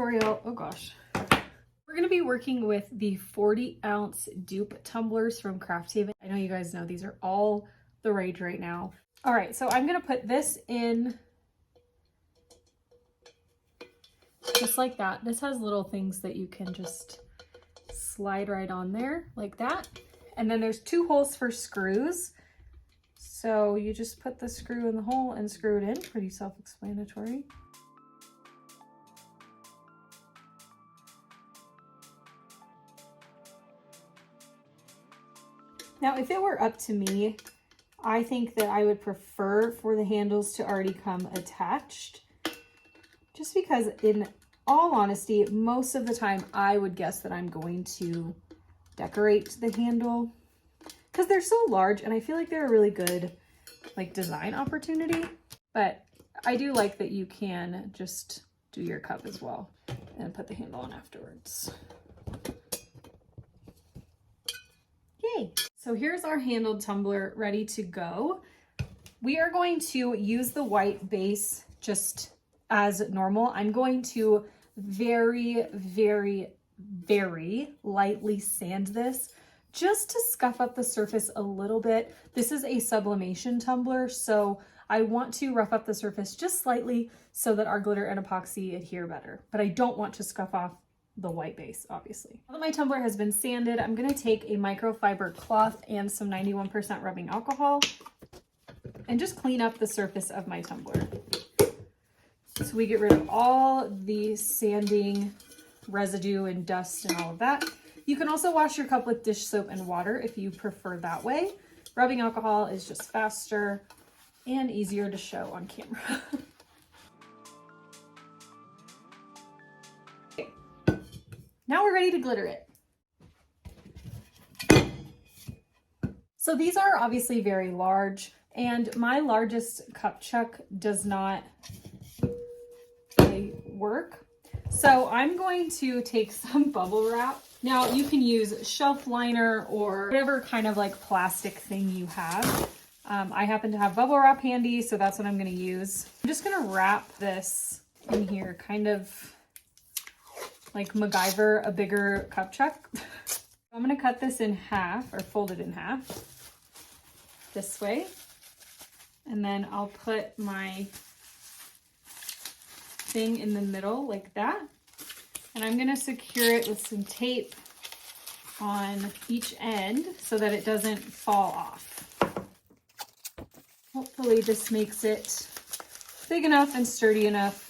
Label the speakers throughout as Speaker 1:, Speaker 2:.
Speaker 1: tutorial, oh gosh. We're gonna be working with the 40-ounce dupe tumblers from Craft Haven. I know you guys know these are all the rage right now. All right, so I'm gonna put this in just like that. This has little things that you can just slide right on there like that. And then there's 2 holes for screws. So you just put the screw in the hole and screw it in, pretty self-explanatory. Now, if it were up to me, I think that I would prefer for the handles to already come attached, just because in all honesty, most of the time I would guess that I'm going to decorate the handle because they're so large and I feel like they're a really good like design opportunity. But I do like that you can just do your cup as well and put the handle on afterwards. Yay! So here's our handled tumbler ready to go. We are going to use the white base just as normal. I'm going to very, very, very lightly sand this just to scuff up the surface a little bit. This is a sublimation tumbler, so I want to rough up the surface just slightly so that our glitter and epoxy adhere better, but I don't want to scuff off the white base, obviously. Now that my tumbler has been sanded, I'm gonna take a microfiber cloth and some 91% rubbing alcohol and just clean up the surface of my tumbler. So we get rid of all the sanding residue and dust and all of that. You can also wash your cup with dish soap and water if you prefer that way. Rubbing alcohol is just faster and easier to show on camera. Okay. Now we're ready to glitter it. So these are obviously very large, and my largest cup chuck does not really work. So I'm going to take some bubble wrap. Now you can use shelf liner or whatever kind of like plastic thing you have. I happen to have bubble wrap handy, so that's what I'm going to use. I'm just going to wrap this in here, kind of like MacGyver a bigger cup chuck. I'm going to cut this in half, or fold it in half this way. And then I'll put my thing in the middle like that. And I'm going to secure it with some tape on each end so that it doesn't fall off. Hopefully this makes it big enough and sturdy enough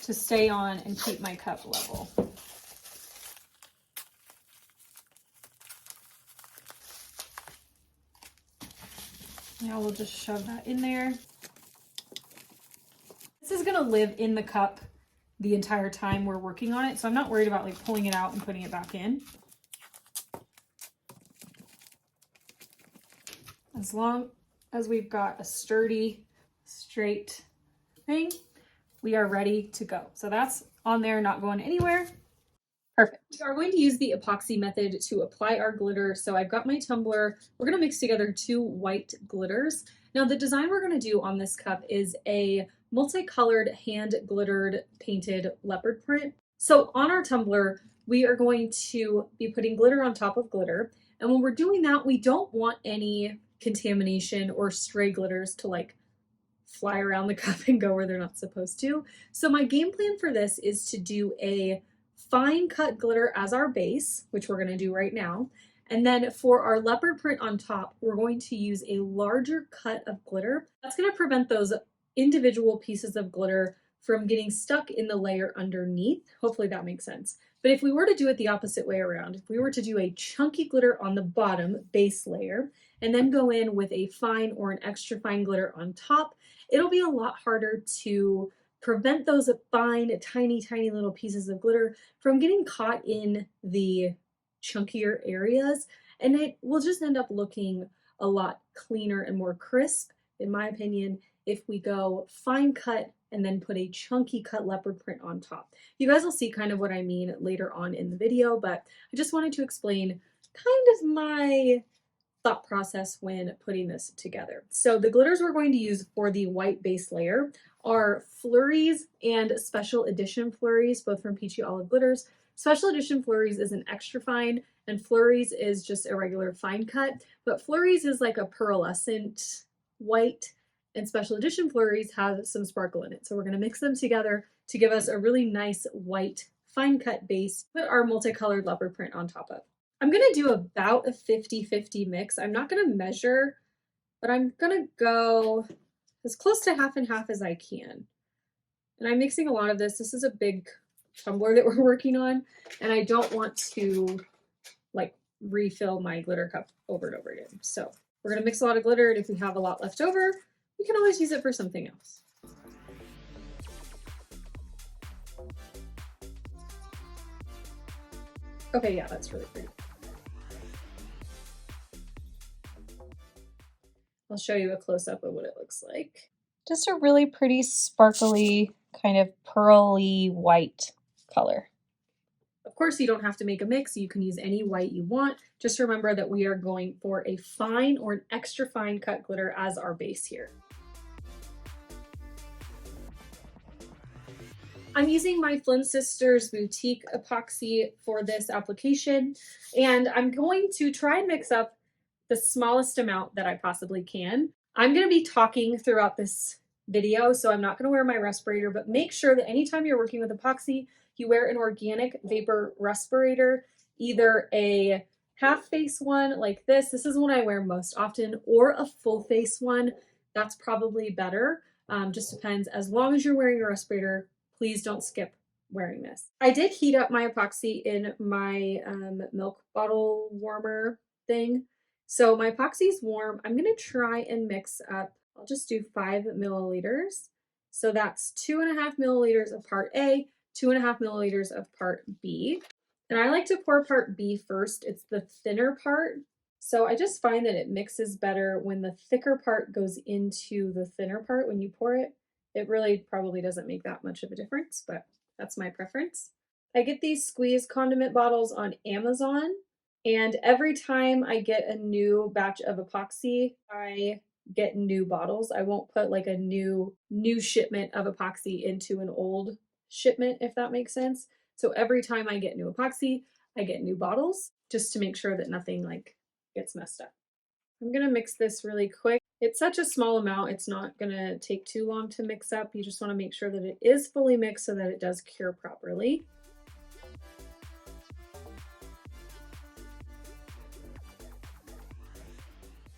Speaker 1: to stay on and keep my cup level. Now we'll just shove that in there. This is going to live in the cup the entire time we're working on it, so I'm not worried about like pulling it out and putting it back in. As long as we've got a sturdy, straight thing, we are ready to go. So that's on there, not going anywhere. Perfect. We are going to use the epoxy method to apply our glitter. So I've got my tumbler. We're going to mix together 2 white glitters. Now the design we're going to do on this cup is a multicolored hand glittered painted leopard print. So on our tumbler, we are going to be putting glitter on top of glitter. And when we're doing that, we don't want any contamination or stray glitters to like fly around the cup and go where they're not supposed to. So my game plan for this is to do a fine cut glitter as our base, which we're going to do right now. And then for our leopard print on top, we're going to use a larger cut of glitter. That's going to prevent those individual pieces of glitter from getting stuck in the layer underneath. Hopefully that makes sense. But if we were to do it the opposite way around, if we were to do a chunky glitter on the bottom base layer and then go in with a fine or an extra fine glitter on top, it'll be a lot harder to prevent those fine, tiny, tiny little pieces of glitter from getting caught in the chunkier areas. And it will just end up looking a lot cleaner and more crisp, in my opinion, if we go fine cut and then put a chunky cut leopard print on top. You guys will see kind of what I mean later on in the video, but I just wanted to explain kind of my thought process when putting this together. So the glitters we're going to use for the white base layer are Flurries and Special Edition Flurries, both from Peachy Olive Glitters. Special Edition Flurries is an extra fine, and Flurries is just a regular fine cut, but Flurries is like a pearlescent white, and Special Edition Flurries have some sparkle in it. So we're going to mix them together to give us a really nice white fine cut base, put our multicolored leopard print on top of. I'm going to do about a 50-50 mix. I'm not going to measure, but I'm going to go as close to half and half as I can. And I'm mixing a lot of this. This is a big tumbler that we're working on, and I don't want to like refill my glitter cup over and over again. So we're going to mix a lot of glitter, and if we have a lot left over, we can always use it for something else. Okay, yeah, that's really pretty. I'll show you a close-up of what it looks like. Just a really pretty sparkly, kind of pearly white color. Of course, you don't have to make a mix. You can use any white you want. Just remember that we are going for a fine or an extra fine cut glitter as our base here. I'm using my Flynn Sisters Boutique Epoxy for this application, and I'm going to try and mix up the smallest amount that I possibly can. I'm going to be talking throughout this video, so I'm not going to wear my respirator, but make sure that anytime you're working with epoxy, you wear an organic vapor respirator, either a half face one like this. This is what I wear most often, or a full face one. That's probably better. Just depends. As long as you're wearing a respirator, please don't skip wearing this. I did heat up my epoxy in my milk bottle warmer thing. So my epoxy is warm. I'm going to try and mix up, I'll just do 5 milliliters. So that's 2.5 milliliters of part A, 2.5 milliliters of part B. And I like to pour part B first. It's the thinner part. So I just find that it mixes better when the thicker part goes into the thinner part when you pour it. It really probably doesn't make that much of a difference, but that's my preference. I get these squeeze condiment bottles on Amazon, and every time I get a new batch of epoxy, I get new bottles. I won't put like a new shipment of epoxy into an old shipment, if that makes sense. So every time I get new epoxy, I get new bottles just to make sure that nothing like gets messed up. I'm gonna mix this really quick. It's such a small amount, it's not gonna take too long to mix up. You just wanna make sure that it is fully mixed so that it does cure properly.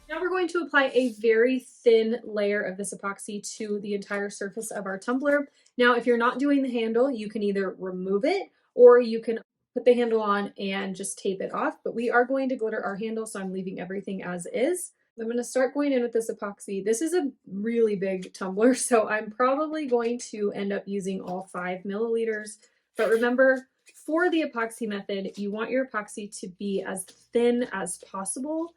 Speaker 1: Now we're going to apply a very thin layer of this epoxy to the entire surface of our tumbler. Now, if you're not doing the handle, you can either remove it or you can put the handle on and just tape it off, but we are going to glitter our handle, so I'm leaving everything as is. I'm going to start going in with this epoxy. This is a really big tumbler, so I'm probably going to end up using all 5 milliliters. But remember, for the epoxy method, you want your epoxy to be as thin as possible.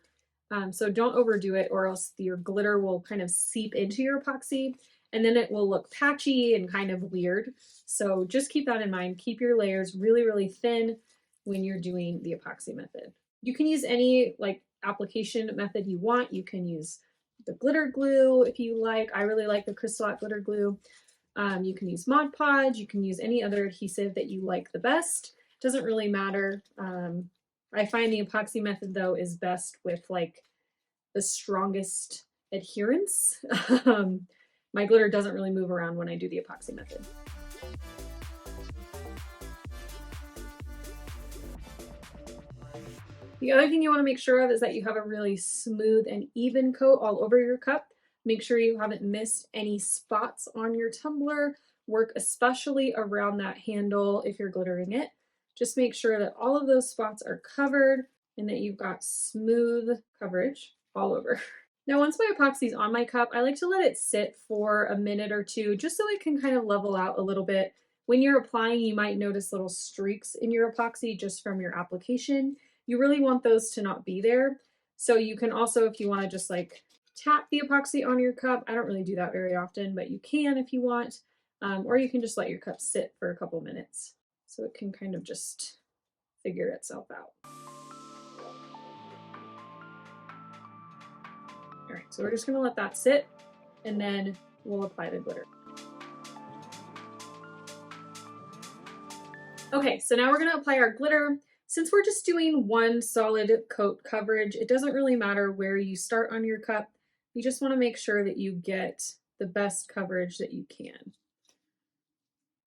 Speaker 1: So don't overdo it, or else your glitter will kind of seep into your epoxy and then it will look patchy and kind of weird. So just keep that in mind. Keep your layers really, really thin when you're doing the epoxy method. You can use any like application method you want. You can use the glitter glue if you like. I really like the Crystal glitter glue. You can use Mod Podge. You can use any other adhesive that you like the best. It doesn't really matter. I find the epoxy method though is best with like the strongest adherence. My glitter doesn't really move around when I do the epoxy method. The other thing you want to make sure of is that you have a really smooth and even coat all over your cup. Make sure you haven't missed any spots on your tumbler. Work especially around that handle if you're glittering it. Just make sure that all of those spots are covered and that you've got smooth coverage all over. Now, once my epoxy is on my cup, I like to let it sit for a minute or two just so it can kind of level out a little bit. When you're applying, you might notice little streaks in your epoxy just from your application. You really want those to not be there. So you can also, if you want to just like tap the epoxy on your cup, I don't really do that very often, but you can if you want, or you can just let your cup sit for a couple minutes so it can kind of just figure itself out. All right, so we're just gonna let that sit and then we'll apply the glitter. Okay, so now we're gonna apply our glitter. Since we're just doing one solid coat coverage, it doesn't really matter where you start on your cup. You just wanna make sure that you get the best coverage that you can. I'm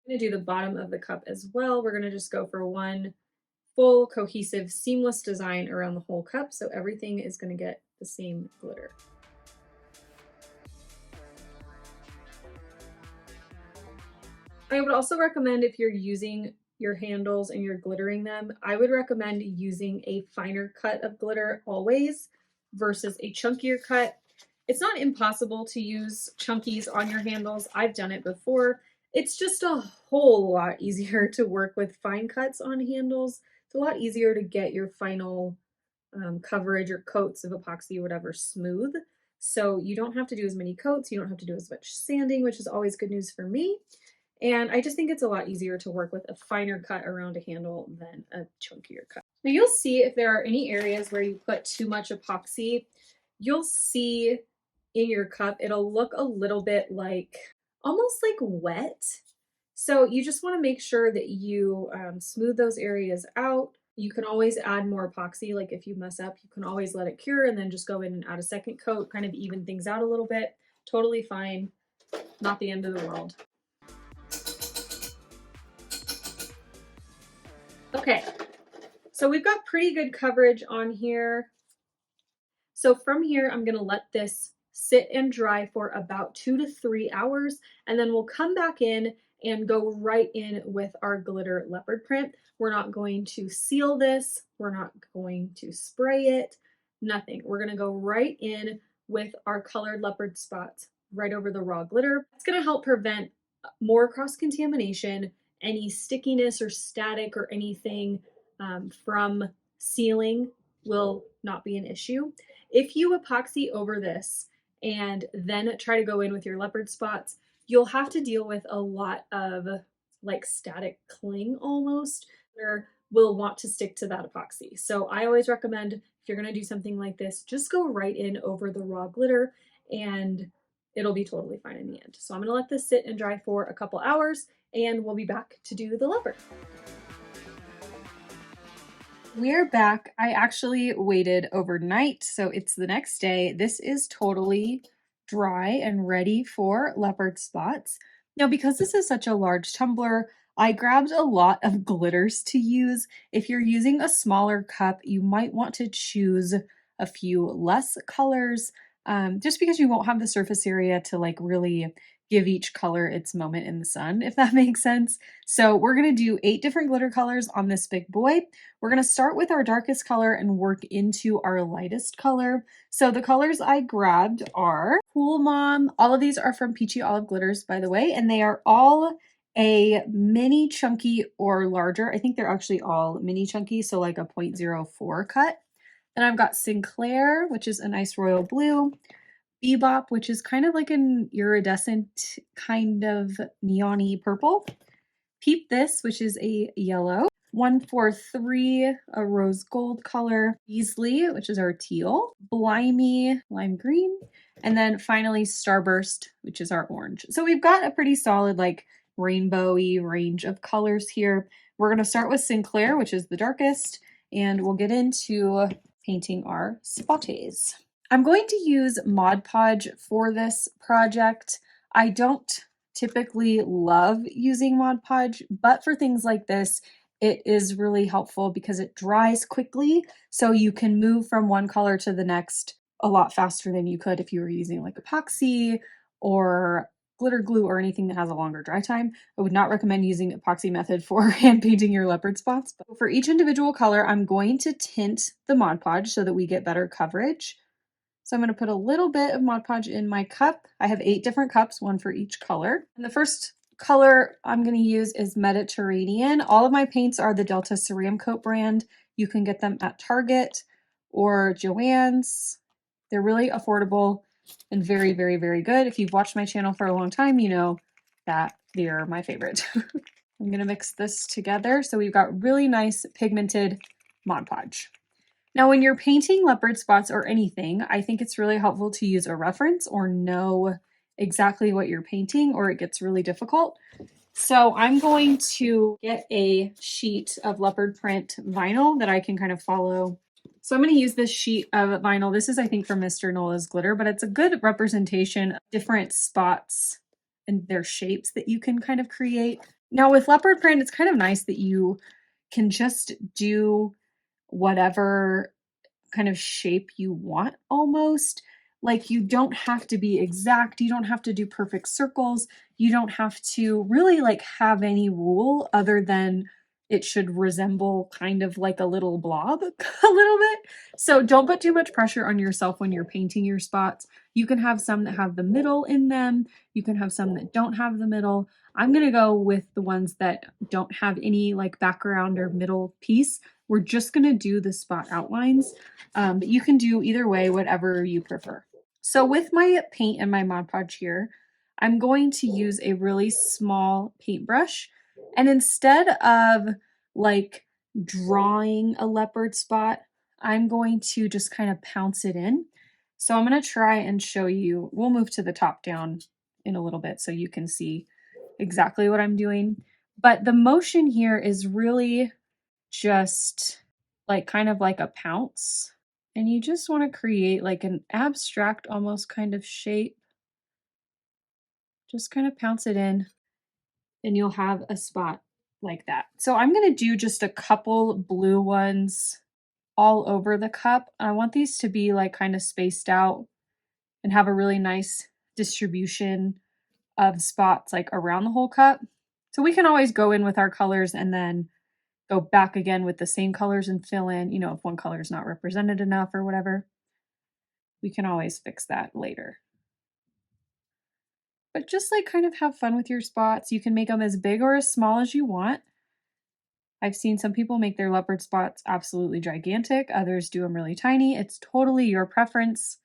Speaker 1: gonna do the bottom of the cup as well. We're gonna just go for one full, cohesive, seamless design around the whole cup, so everything is gonna get the same glitter. I would also recommend, if you're using your handles and you're glittering them, I would recommend using a finer cut of glitter always versus a chunkier cut. It's not impossible to use chunkies on your handles. I've done it before. It's just a whole lot easier to work with fine cuts on handles. It's a lot easier to get your final coverage or coats of epoxy or whatever smooth. So you don't have to do as many coats. You don't have to do as much sanding, which is always good news for me. And I just think it's a lot easier to work with a finer cut around a handle than a chunkier cut. Now you'll see if there are any areas where you put too much epoxy, you'll see in your cup, it'll look a little bit like, almost like wet. So you just wanna make sure that you smooth those areas out. You can always add more epoxy. Like if you mess up, you can always let it cure and then just go in and add a second coat, kind of even things out a little bit. Totally fine, not the end of the world. Okay, so we've got pretty good coverage on here. So from here, I'm gonna let this sit and dry for about 2 to 3 hours, and then we'll come back in and go right in with our glitter leopard print. We're not going to seal this. We're not going to spray it, nothing. We're gonna go right in with our colored leopard spots right over the raw glitter. It's gonna help prevent more cross-contamination, any stickiness or static or anything from sealing will not be an issue. If you epoxy over this and then try to go in with your leopard spots, you'll have to deal with a lot of like static cling almost, or will want to stick to that epoxy. So I always recommend, if you're gonna do something like this, just go right in over the raw glitter and it'll be totally fine in the end. So I'm gonna let this sit and dry for a couple hours and we'll be back to do the leopard. We're back. I actually waited overnight, so it's the next day. This is totally dry and ready for leopard spots. Now, because this is such a large tumbler, I grabbed a lot of glitters to use. If you're using a smaller cup, you might want to choose a few less colors, just because you won't have the surface area to like really give each color its moment in the sun, if that makes sense. So we're gonna do 8 different glitter colors on this big boy. We're gonna start with our darkest color and work into our lightest color. So the colors I grabbed are Cool Mom. All of these are from Peachy Olive Glitters, by the way, and they are all a mini chunky or larger. I think they're actually all mini chunky, so like a 0.04 cut. Then I've got Sinclair, which is a nice royal blue. Bebop, which is kind of like an iridescent kind of neon-y purple. Peep This, which is a yellow. 143, a rose gold color. Beesley, which is our teal. Blimey, lime green. And then finally Starburst, which is our orange. So we've got a pretty solid like rainbowy range of colors here. We're going to start with Sinclair, which is the darkest, and we'll get into painting our spotties. I'm going to use Mod Podge for this project. I don't typically love using Mod Podge, but for things like this, it is really helpful because it dries quickly, so you can move from one color to the next a lot faster than you could if you were using like epoxy or glitter glue or anything that has a longer dry time. I would not recommend using epoxy method for hand painting your leopard spots. But for each individual color, I'm going to tint the Mod Podge so that we get better coverage. So I'm going to put a little bit of Mod Podge in my cup. I have 8 different cups, one for each color. And the first color I'm going to use is Mediterranean. All of my paints are the Delta Ceramcoat brand. You can get them at Target or Joann's. They're really affordable and very, very, very good. If you've watched my channel for a long time, you know that they're my favorite. I'm going to mix this together. So we've got really nice pigmented Mod Podge. Now, when you're painting leopard spots or anything, I think it's really helpful to use a reference or know exactly what you're painting, or it gets really difficult. So I'm going to get a sheet of leopard print vinyl that I can kind of follow. So I'm going to use this sheet of vinyl. This is, I think, from Mr. Nola's glitter, but it's a good representation of different spots and their shapes that you can kind of create. Now with leopard print, it's kind of nice that you can just do whatever kind of shape you want almost. Like you don't have to be exact. You don't have to do perfect circles. You don't have to really like have any rule other than it should resemble kind of like a little blob a little bit. So don't put too much pressure on yourself when you're painting your spots. You can have some that have the middle in them. You can have some that don't have the middle. I'm going to go with the ones that don't have any like background or middle piece. We're just going to do the spot outlines, but you can do either way, whatever you prefer. So with my paint and my Mod Podge here, I'm going to use a really small paintbrush, and instead of like drawing a leopard spot, I'm going to just kind of pounce it in. So I'm going to try and show you. We'll move to the top down in a little bit so you can see exactly what I'm doing. But the motion here is really just like kind of like a pounce. And you just want to create like an abstract almost kind of shape. Just kind of pounce it in and you'll have a spot like that. So I'm going to do just a couple blue ones all over the cup. I want these to be like kind of spaced out and have a really nice distribution of spots like around the whole cup. So we can always go in with our colors and then go back again with the same colors and fill in, you know, if one color is not represented enough or whatever. We can always fix that later. But just like kind of have fun with your spots. You can make them as big or as small as you want. I've seen some people make their leopard spots absolutely gigantic. Others do them really tiny. It's totally your preference,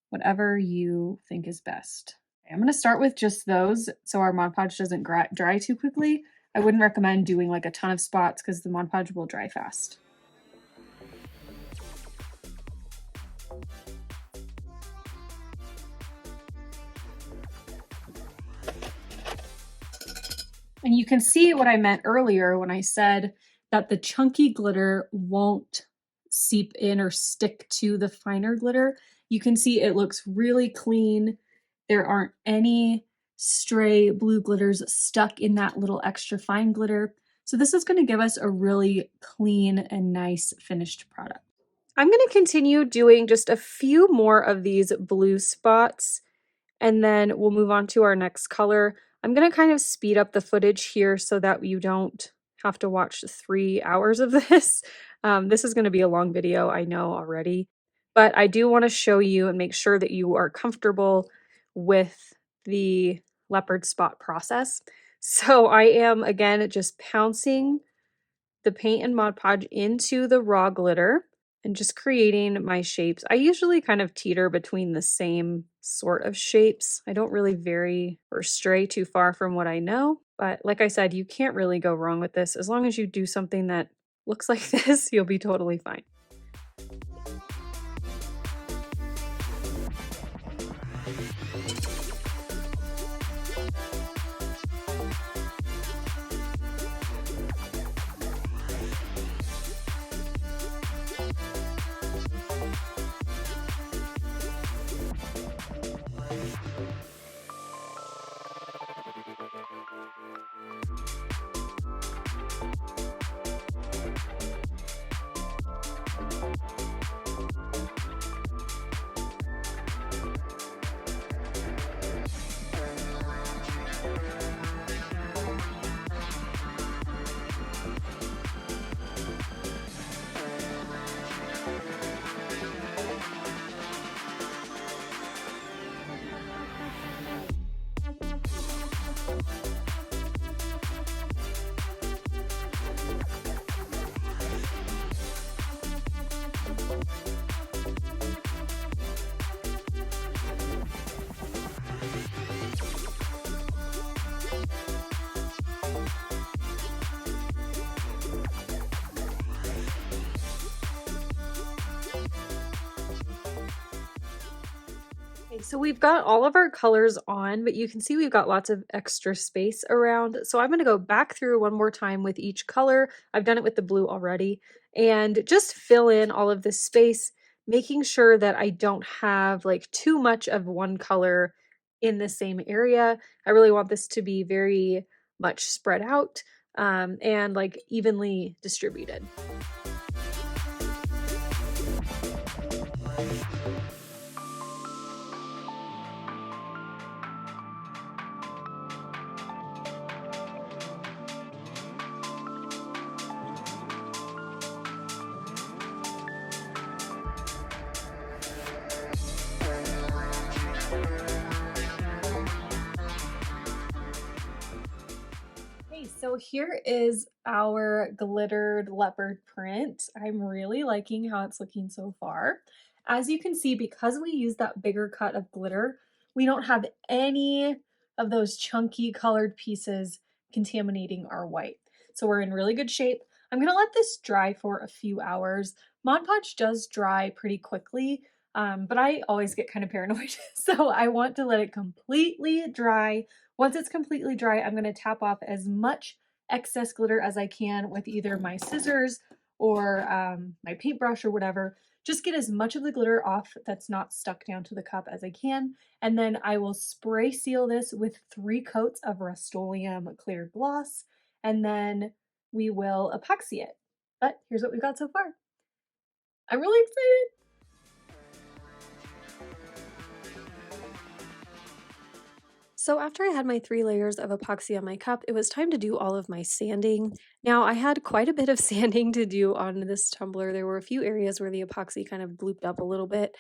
Speaker 1: whatever you think is best. I'm going to start with just those so our Mod Podge doesn't dry too quickly. I wouldn't recommend doing like a ton of spots because the Mod Podge will dry fast. And you can see what I meant earlier when I said that the chunky glitter won't seep in or stick to the finer glitter. You can see it looks really clean. There aren't any stray blue glitters stuck in that little extra fine glitter. So this is going to give us a really clean and nice finished product. I'm going to continue doing just a few more of these blue spots, and then we'll move on to our next color. I'm going to kind of speed up the footage here so that you don't have to watch 3 hours of this. This is going to be a long video, I know already, but I do want to show you and make sure that you are comfortable with the leopard spot process. So I am, again, just pouncing the paint and Mod Podge into the raw glitter and just creating my shapes. I usually kind of teeter between the same sort of shapes. I don't really vary or stray too far from what I know, but like I said, you can't really go wrong with this. As long as you do something that looks like this, you'll be totally fine. So we've got all of our colors on, but you can see we've got lots of extra space around. So I'm going to go back through one more time with each color. I've done it with the blue already, and just fill in all of this space, making sure that I don't have like too much of one color in the same area. I really want this to be very much spread out and like evenly distributed. So here is our glittered leopard print. I'm really liking how it's looking so far. As you can see, because we use that bigger cut of glitter, we don't have any of those chunky colored pieces contaminating our white. So we're in really good shape. I'm gonna let this dry for a few hours. Mod Podge does dry pretty quickly, but I always get kind of paranoid. So I want to let it completely dry. Once it's completely dry, I'm gonna tap off as much excess glitter as I can with either my scissors or my paintbrush or whatever. Just get as much of the glitter off that's not stuck down to the cup as I can. And then I will spray seal this with 3 coats of Rust-Oleum clear gloss. And then we will epoxy it. But here's what we've got so far. I'm really excited. So after I had my 3 layers of epoxy on my cup, it was time to do all of my sanding. Now I had quite a bit of sanding to do on this tumbler. There were a few areas where the epoxy kind of blooped up a little bit.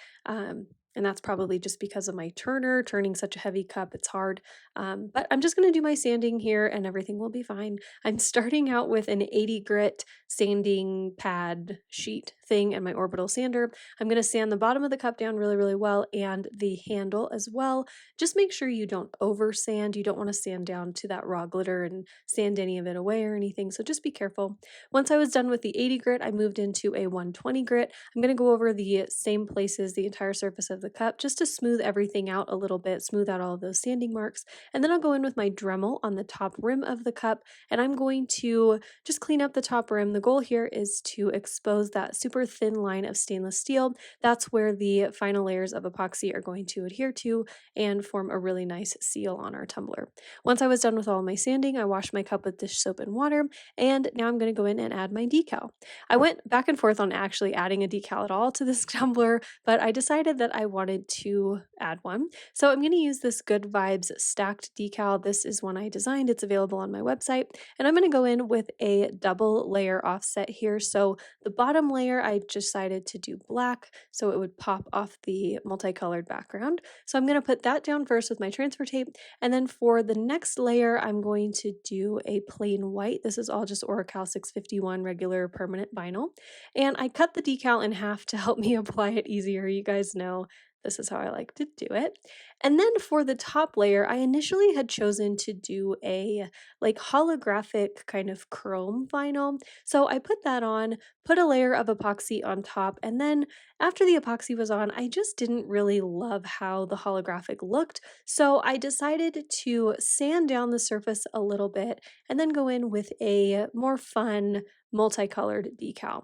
Speaker 1: And that's probably just because of my turner, turning such a heavy cup, it's hard. But I'm just gonna do my sanding here and everything will be fine. I'm starting out with an 80 grit sanding pad sheet thing and my orbital sander. I'm gonna sand the bottom of the cup down really, really well and the handle as well. Just make sure you don't over sand. You don't want to sand down to that raw glitter and sand any of it away or anything. So just be careful. Once I was done with the 80 grit, I moved into a 120 grit. I'm going to go over the same places, the entire surface of the cup, just to smooth everything out a little bit, smooth out all of those sanding marks. And then I'll go in with my Dremel on the top rim of the cup, and I'm going to just clean up the top rim. The goal here is to expose that super thin line of stainless steel. That's where the final layers of epoxy are going to adhere to and form a really nice seal on our tumbler. Once I was done with all my sanding, I washed my cup with dish soap and water, and now I'm going to go in and add my decal. I went back and forth on actually adding a decal at all to this tumbler, but I decided that I wanted to add one. So I'm going to use this Good Vibes stacked decal. This is one I designed. It's available on my website, and I'm going to go in with a double layer offset here. So the bottom layer I decided to do black so it would pop off the multicolored background. So I'm going to put that down first with my transfer tape, and then for the next layer I'm going to do a plain white. This is all just Oracal 651 regular permanent vinyl, and I cut the decal in half to help me apply it easier. You guys know this is how I like to do it. And then for the top layer, I initially had chosen to do a like holographic kind of chrome vinyl. So I put that on, put a layer of epoxy on top, and then after the epoxy was on, I just didn't really love how the holographic looked. So I decided to sand down the surface a little bit and then go in with a more fun multicolored decal.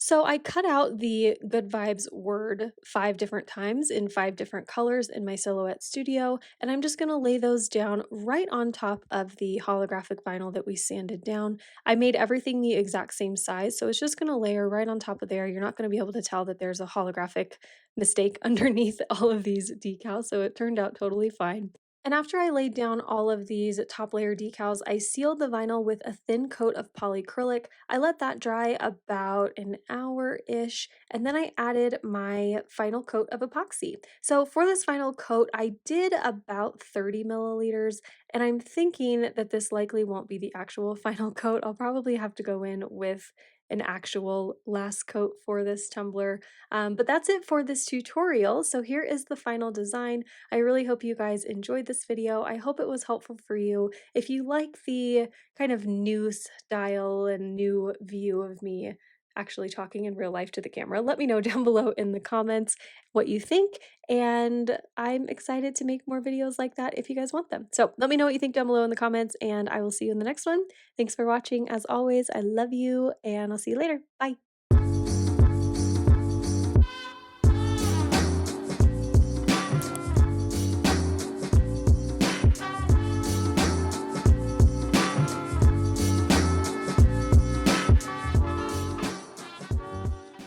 Speaker 1: So I cut out the Good Vibes word 5 different times in 5 different colors in my Silhouette Studio, and I'm just going to lay those down right on top of the holographic vinyl that we sanded down. I made everything the exact same size, so it's just going to layer right on top of there. You're not going to be able to tell that there's a holographic mistake underneath all of these decals, so it turned out totally fine. And after I laid down all of these top layer decals, I sealed the vinyl with a thin coat of polyacrylic. I let that dry about an hour-ish, and then I added my final coat of epoxy. So for this final coat, I did about 30 milliliters, and I'm thinking that this likely won't be the actual final coat. I'll probably have to go in with an actual last coat for this tumbler. But that's it for this tutorial. So here is the final design. I really hope you guys enjoyed this video. I hope it was helpful for you. If you like the kind of new style and new view of me
Speaker 2: actually talking in real life to the camera. Let me know down below in the comments what you think, and I'm excited to make more videos like that if you guys want them. So let me know what you think down below in the comments, and I will see you in the next one. Thanks for watching as always. I love you, and I'll see you later. Bye.